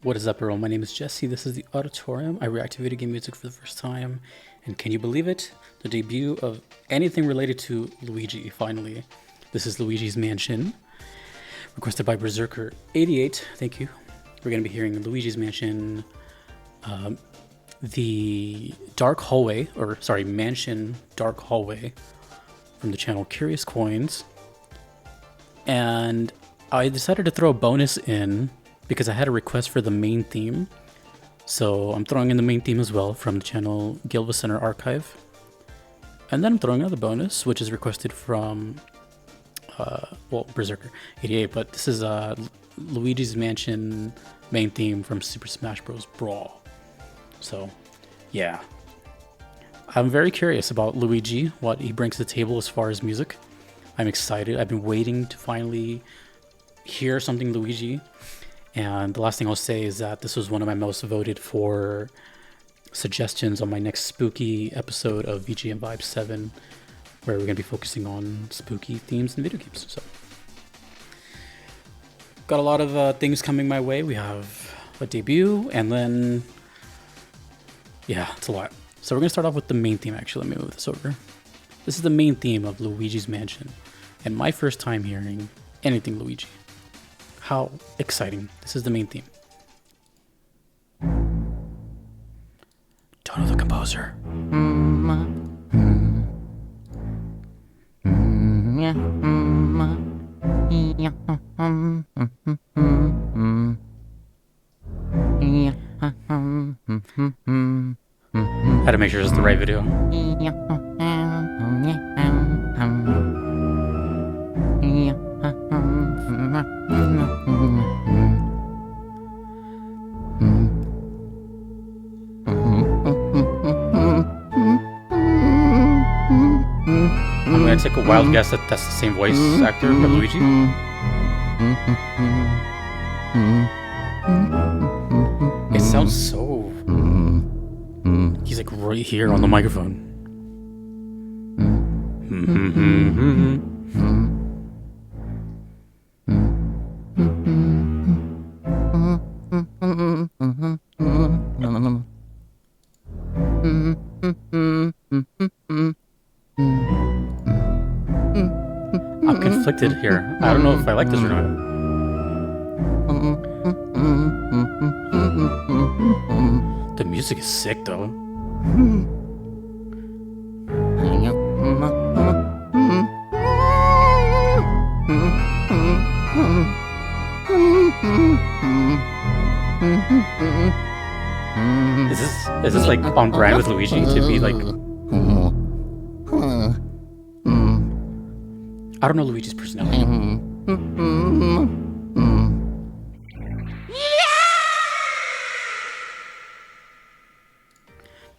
What is up, everyone? My name is Jesse. This is the Auditorium. I react to video game music for the first time. And can you believe it? The debut of anything related to Luigi, finally. This is Luigi's Mansion, requested by Berserker88. Thank you. We're going to be hearing Luigi's Mansion, the Dark Hallway, or sorry, Mansion Dark Hallway from the channel Curious Coins. And I decided to throw a bonus in because I had a request for the main theme. So I'm throwing in the main theme as well from the channel Gilva Center Archive. And then I'm throwing another bonus, which is requested from, Berserker88, but this is Luigi's Mansion main theme from Super Smash Bros. Brawl. So, yeah. I'm very curious about Luigi, what he brings to the table as far as music. I'm excited. I've been waiting to finally hear something Luigi. And the last thing I'll say is that this was one of my most voted for suggestions on my next spooky episode of VGM Vibe 7, where we're going to be focusing on spooky themes in video games. So, got a lot of things coming my way. We have a debut, and then, yeah, it's a lot. So we're going to start off with the main theme, actually. Let me move this over. This is the main theme of Luigi's Mansion, and my first time hearing anything Luigi. How exciting. This is the main theme. Don't know the composer. Had to make sure it's the right video. I'm gonna take a wild guess that that's the same voice actor for Luigi. It sounds so... He's like right here on the microphone. I'm conflicted here. I don't know if I like this or not. The music is sick though. Is this like on brand with Luigi to be like... I don't know Luigi's personality.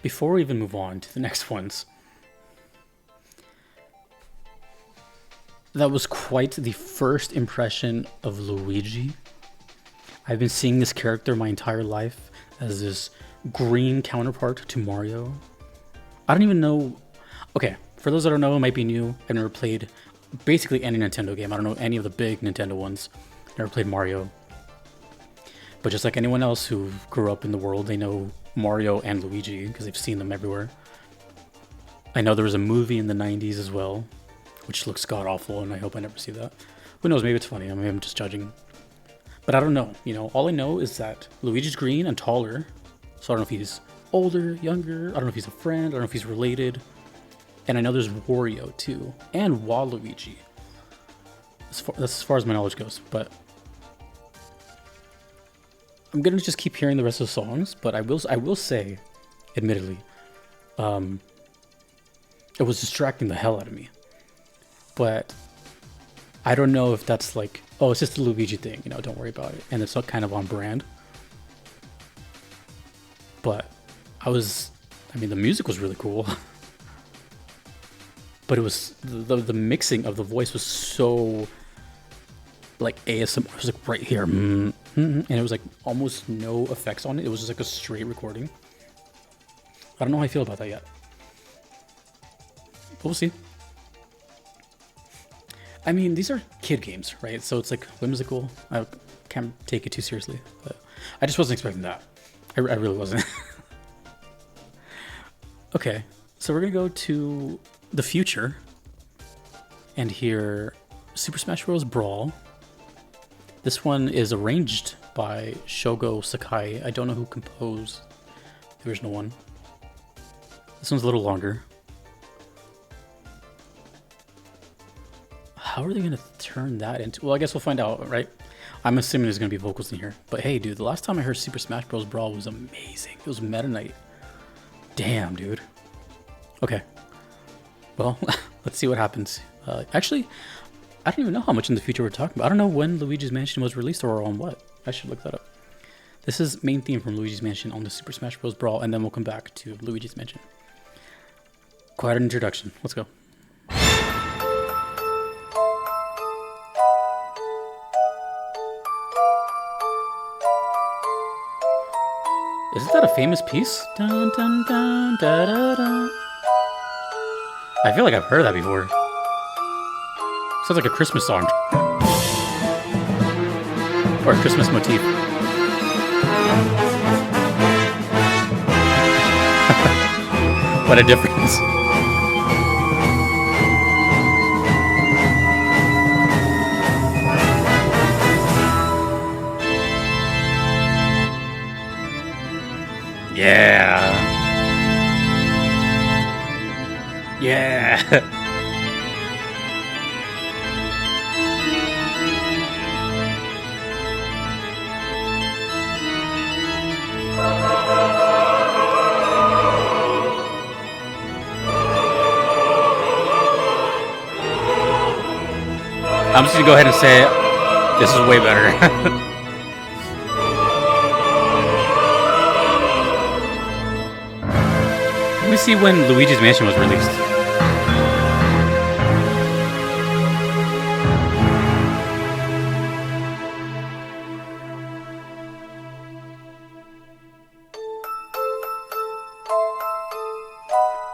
Before we even move on to the next ones, that was quite the first impression of Luigi. I've been seeing this character my entire life as this green counterpart to Mario. I don't even know... Okay, for those that don't know, it might be new. I've never played basically any Nintendo game. I don't know any of the big Nintendo ones. Never played Mario. But just like anyone else who grew up in the world, they know Mario and Luigi because they've seen them everywhere. I know there was a movie in the 90s as well, which looks god-awful, and I hope I never see that. Who knows, maybe it's funny. I mean, I'm just judging. But I don't know. You know, all I know is that Luigi's green and taller. So I don't know if he's older, younger. I don't know if he's a friend. I don't know if he's related. And I know there's Wario too, and Waluigi. That's as far as my knowledge goes. But I'm gonna just keep hearing the rest of the songs. But I will say, admittedly, it was distracting the hell out of me. But I don't know if that's like, oh, it's just a Luigi thing, you know, don't worry about it. And it's not kind of on brand. But I mean, the music was really cool. But it was, the mixing of the voice was so, like, ASMR. It was like right here. And it was like almost no effects on it. It was just like a straight recording. I don't know how I feel about that yet. But we'll see. I mean, these are kid games, right? So it's like whimsical. I can't take it too seriously. But I just wasn't expecting that. I really wasn't. Okay, so we're gonna go to the future and hear Super Smash Bros. Brawl. This one is arranged by Shogo Sakai. I don't know who composed the original one. This one's a little longer. How are they gonna turn that into? Well, I guess we'll find out, right? I'm assuming there's gonna be vocals in here. But hey, dude, the last time I heard Super Smash Bros. Brawl was amazing. It was Meta Knight. Damn, dude. Okay. Well, let's see what happens. Actually, I don't even know how much in the future we're talking about. I don't know when Luigi's Mansion was released or on what. I should look that up. This is main theme from Luigi's Mansion on the Super Smash Bros. Brawl, and then we'll come back to Luigi's Mansion. Quite an introduction. Let's go. Isn't that a famous piece? Dun, dun, dun, da, da, da. I feel like I've heard that before. Sounds like a Christmas song. Or a Christmas motif. What a difference. Yeah. Yeah. I'm just gonna go ahead and say this is way better. Let me see when Luigi's Mansion was released.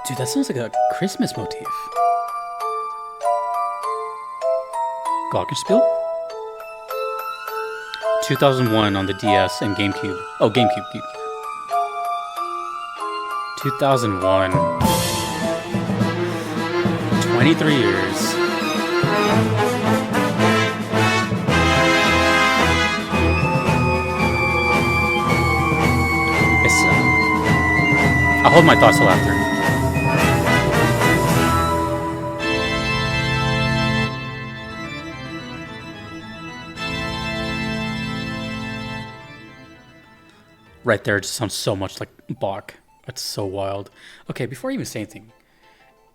Dude, that sounds like a Christmas motif. Glockenspiel? 2001 on the DS and GameCube. Oh, GameCube. 2001. 23 years. I'll hold my thoughts till after. Right there, it just sounds so much like Bach. That's so wild. Okay, before I even say anything,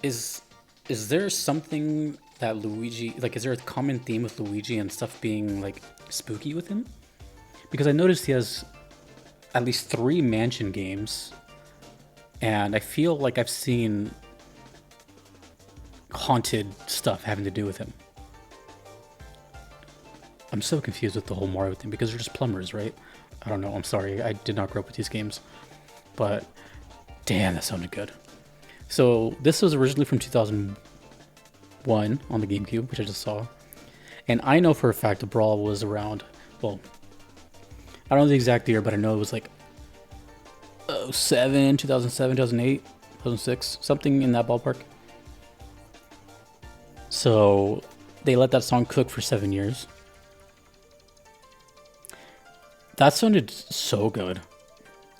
is there something that Luigi, like, is there a common theme with Luigi and stuff being, like, spooky with him? Because I noticed he has at least 3 mansion games, and I feel like I've seen haunted stuff having to do with him. I'm so confused with the whole Mario thing because they're just plumbers, right? I don't know, I'm sorry, I did not grow up with these games, but damn, that sounded good. So this was originally from 2001 on the GameCube, which I just saw, and I know for a fact the Brawl was around, well, I don't know the exact year, but I know it was like 2007, 2008, 2006, something in that ballpark. So they let that song cook for 7 years. That sounded so good.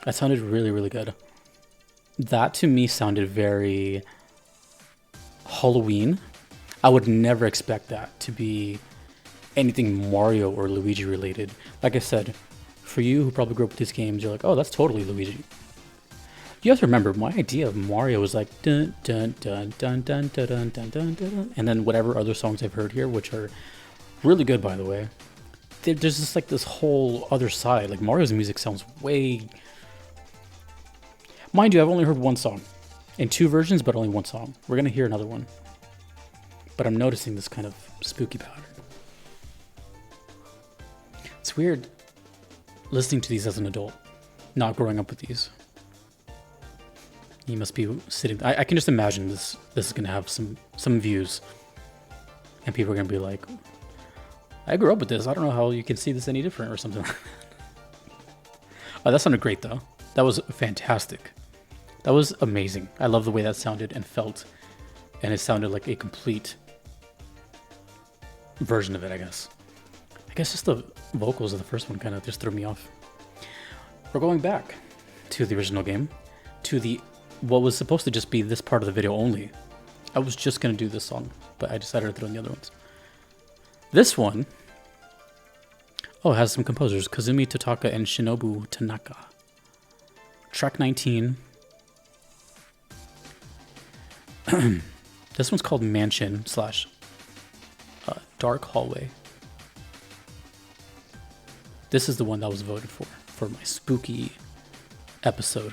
That sounded really, really good. That to me sounded very Halloween. I would never expect that to be anything Mario or Luigi related. Like I said, for you who probably grew up with these games, you're like, oh, that's totally Luigi. You have to remember, my idea of Mario was like dun dun dun dun dun dun dun dun dun dun, and then whatever other songs I've heard here, which are really good, by the way. There's just like this whole other side. Like Mario's music sounds way... Mind you, I've only heard one song. In 2 versions, but only one song. We're going to hear another one. But I'm noticing this kind of spooky pattern. It's weird listening to these as an adult. Not growing up with these. You must be sitting... I can just imagine this is going to have some views. And people are going to be like... I grew up with this. I don't know how you can see this any different or something like that. Oh, that sounded great though. That was fantastic. That was amazing. I love the way that sounded and felt, and it sounded like a complete version of it, I guess. I guess just the vocals of the first one kind of just threw me off. We're going back to the original game, to the what was supposed to just be this part of the video only. I was just going to do this song, but I decided to throw in the other ones. This one, oh, it has some composers, Kazumi Totaka and Shinobu Tanaka. Track 19. This one's called Mansion / Dark Hallway. This is the one that was voted for my spooky episode.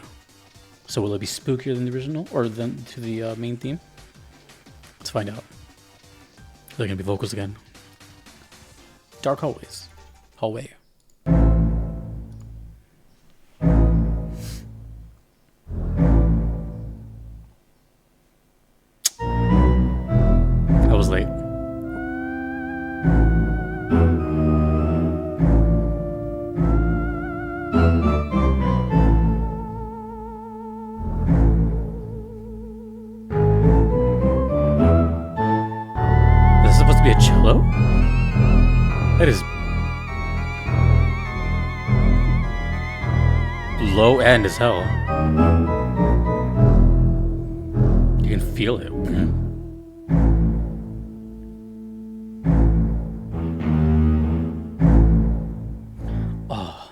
So will it be spookier than the original or than to the main theme? Let's find out. Are there gonna be vocals again? Dark Hallways. Hallway. I was late. Is this supposed to be a cello? That is low end as hell. You can feel it. Oh.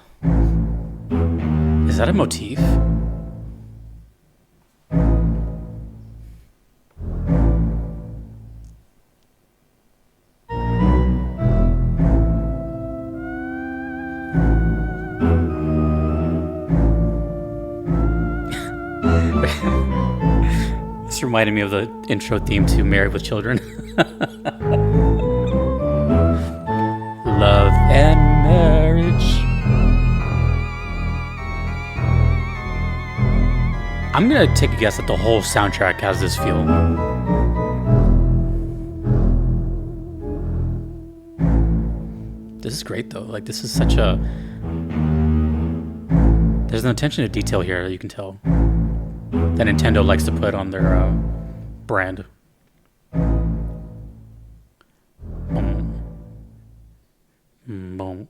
Is that a motif? This reminded me of the intro theme to Married with Children. Love and marriage. I'm gonna take a guess that the whole soundtrack has this feel. This is great though. Like, this is such a... There's an attention to detail here, you can tell, that Nintendo likes to put on their brand. Boom.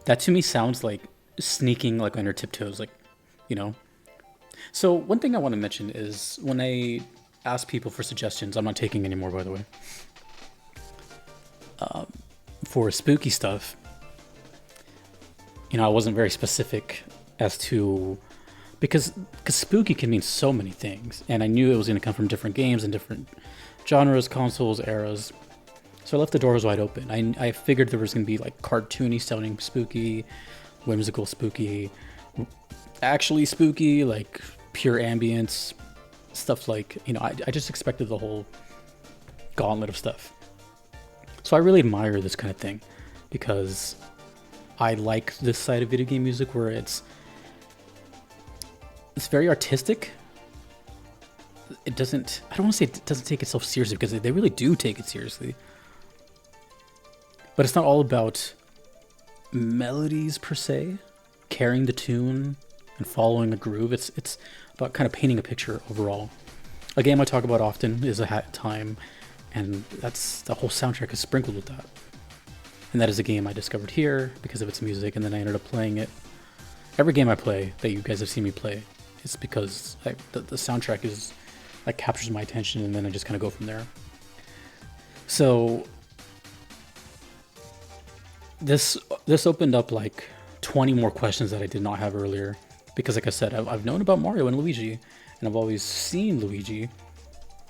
That to me sounds like sneaking like on your tiptoes, like, you know. So one thing I want to mention is when I ask people for suggestions, I'm not taking any more, by the way, for spooky stuff, you know, I wasn't very specific as to, because spooky can mean so many things, and I knew it was going to come from different games and different genres, consoles, eras. So I left the doors wide open. I figured there was going to be like cartoony sounding spooky, whimsical spooky, actually spooky, like pure ambience, stuff like, you know, I just expected the whole gauntlet of stuff. So I really admire this kind of thing because I like this side of video game music where it's very artistic. It doesn't, I don't want to say it doesn't take itself seriously, because they really do take it seriously. But it's not all about melodies per se, carrying the tune and following a groove. It's about kind of painting a picture overall. A game I talk about often is A Hat in Time, and that's, the whole soundtrack is sprinkled with that. And that is a game I discovered here because of its music, and then I ended up playing it. Every game I play that you guys have seen me play, it's because the soundtrack is, like, captures my attention, and then I just kind of go from there. So this opened up like 20 more questions that I did not have earlier, because like I said, I've known about Mario and Luigi, and I've always seen Luigi,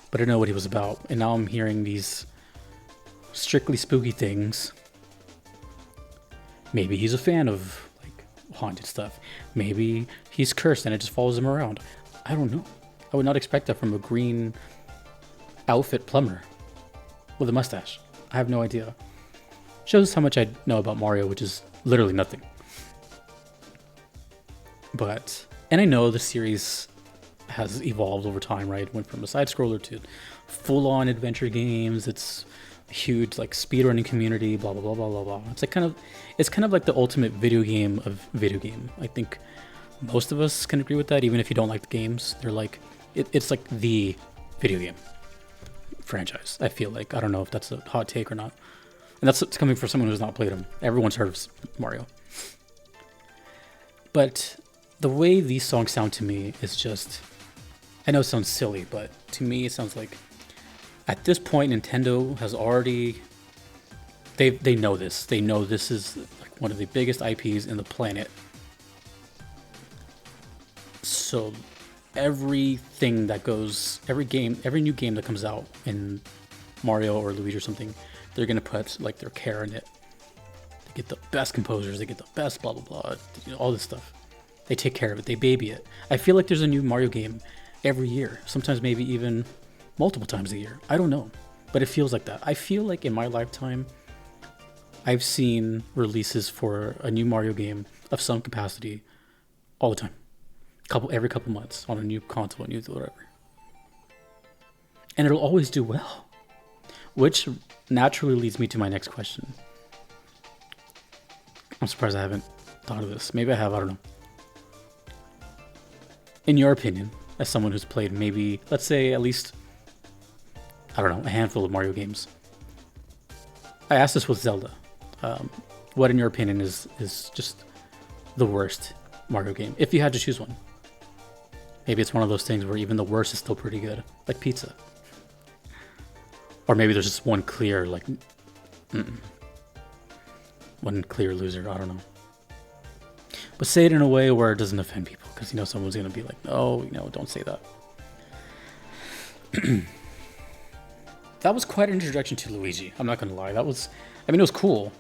but I didn't know what he was about. And now I'm hearing these strictly spooky things. Maybe he's a fan of like haunted stuff. Maybe he's cursed and it just follows him around. I don't know. I would not expect that from a green outfit plumber with a mustache. I have no idea. Shows how much I know about Mario, which is literally nothing. But, and I know the series has evolved over time, right? It went from a side scroller to full-on adventure games. It's huge like speedrunning community, blah blah blah blah blah blah. It's kind of like the ultimate video game of video game. I think most of us can agree with that, even if you don't like the games. They're like it's like the video game franchise. I feel like, I don't know if that's a hot take or not, and that's coming from someone who's not played them. Everyone's heard of Mario, but the way these songs sound to me is just, I know it sounds silly, but to me it sounds like at this point Nintendo has already, they know this. They know this is like one of the biggest IPs in the planet. So everything that goes, every new game that comes out in Mario or Luigi or something, they're gonna put like their care in it. They get the best composers, they get the best blah blah blah, you know, all this stuff. They take care of it, they baby it. I feel like there's a new Mario game every year, sometimes maybe even multiple times a year. I don't know, but it feels like that. I feel like in my lifetime, I've seen releases for a new Mario game of some capacity all the time. Every couple months on a new console, new whatever. And it'll always do well. Which naturally leads me to my next question. I'm surprised I haven't thought of this. Maybe I have, I don't know. In your opinion, as someone who's played maybe, let's say at least, I don't know, a handful of Mario games. I asked this with Zelda. What in your opinion is just the worst Mario game? If you had to choose one. Maybe it's one of those things where even the worst is still pretty good. Like pizza. Or maybe there's just one clear, like, one clear loser, I don't know. But say it in a way where it doesn't offend people, because you know someone's going to be like, no, you know, don't say that. That was quite an introduction to Luigi, I'm not going to lie. That was, I mean, it was cool.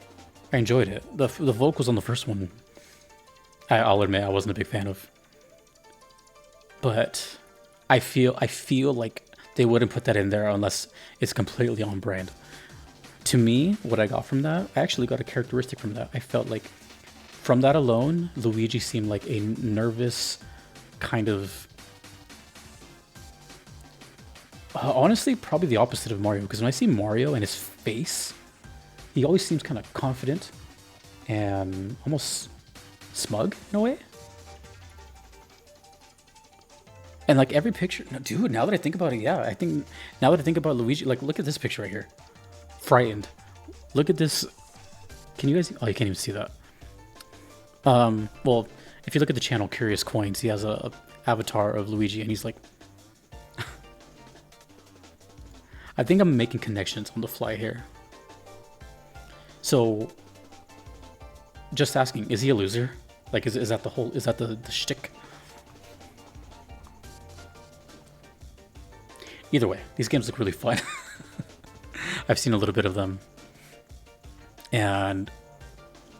I enjoyed it. The vocals on the first one, I'll admit I wasn't a big fan of. But I feel like they wouldn't put that in there unless it's completely on brand. To me, what I got from that, I actually got a characteristic from that. I felt like from that alone, Luigi seemed like a nervous kind of... honestly, probably the opposite of Mario, because when I see Mario and his face, he always seems kind of confident and almost smug in a way. And like every picture, no, dude, now that I think about it, yeah, I think now that I think about Luigi, like look at this picture right here. Frightened. Look at this. Can you guys, oh, you can't even see that. Well, if you look at the channel Curious Coins, he has a avatar of Luigi and he's like, I think I'm making connections on the fly here. So just asking, is he a loser? Like, is that the whole, is that the shtick? Either way, these games look really fun. I've seen a little bit of them, and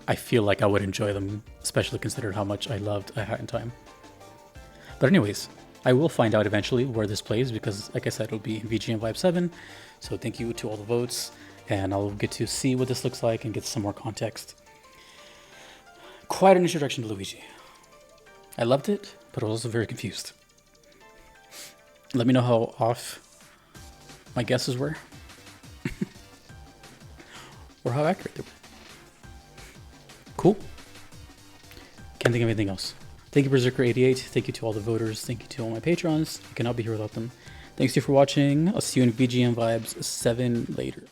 I feel like I would enjoy them, especially considering how much I loved A Hat in Time. But anyways, I will find out eventually where this plays, because like I said, it'll be in VGM Vibe 7. So thank you to all the votes, and I'll get to see what this looks like and get some more context. Quite an introduction to Luigi. I loved it, but I was also very confused. Let me know how off my guesses were. Or how accurate they were. Cool. Can't think of anything else. Thank you, Berserker88. Thank you to all the voters. Thank you to all my patrons. I cannot be here without them. Thanks to you for watching. I'll see you in VGM Vibes 7 later.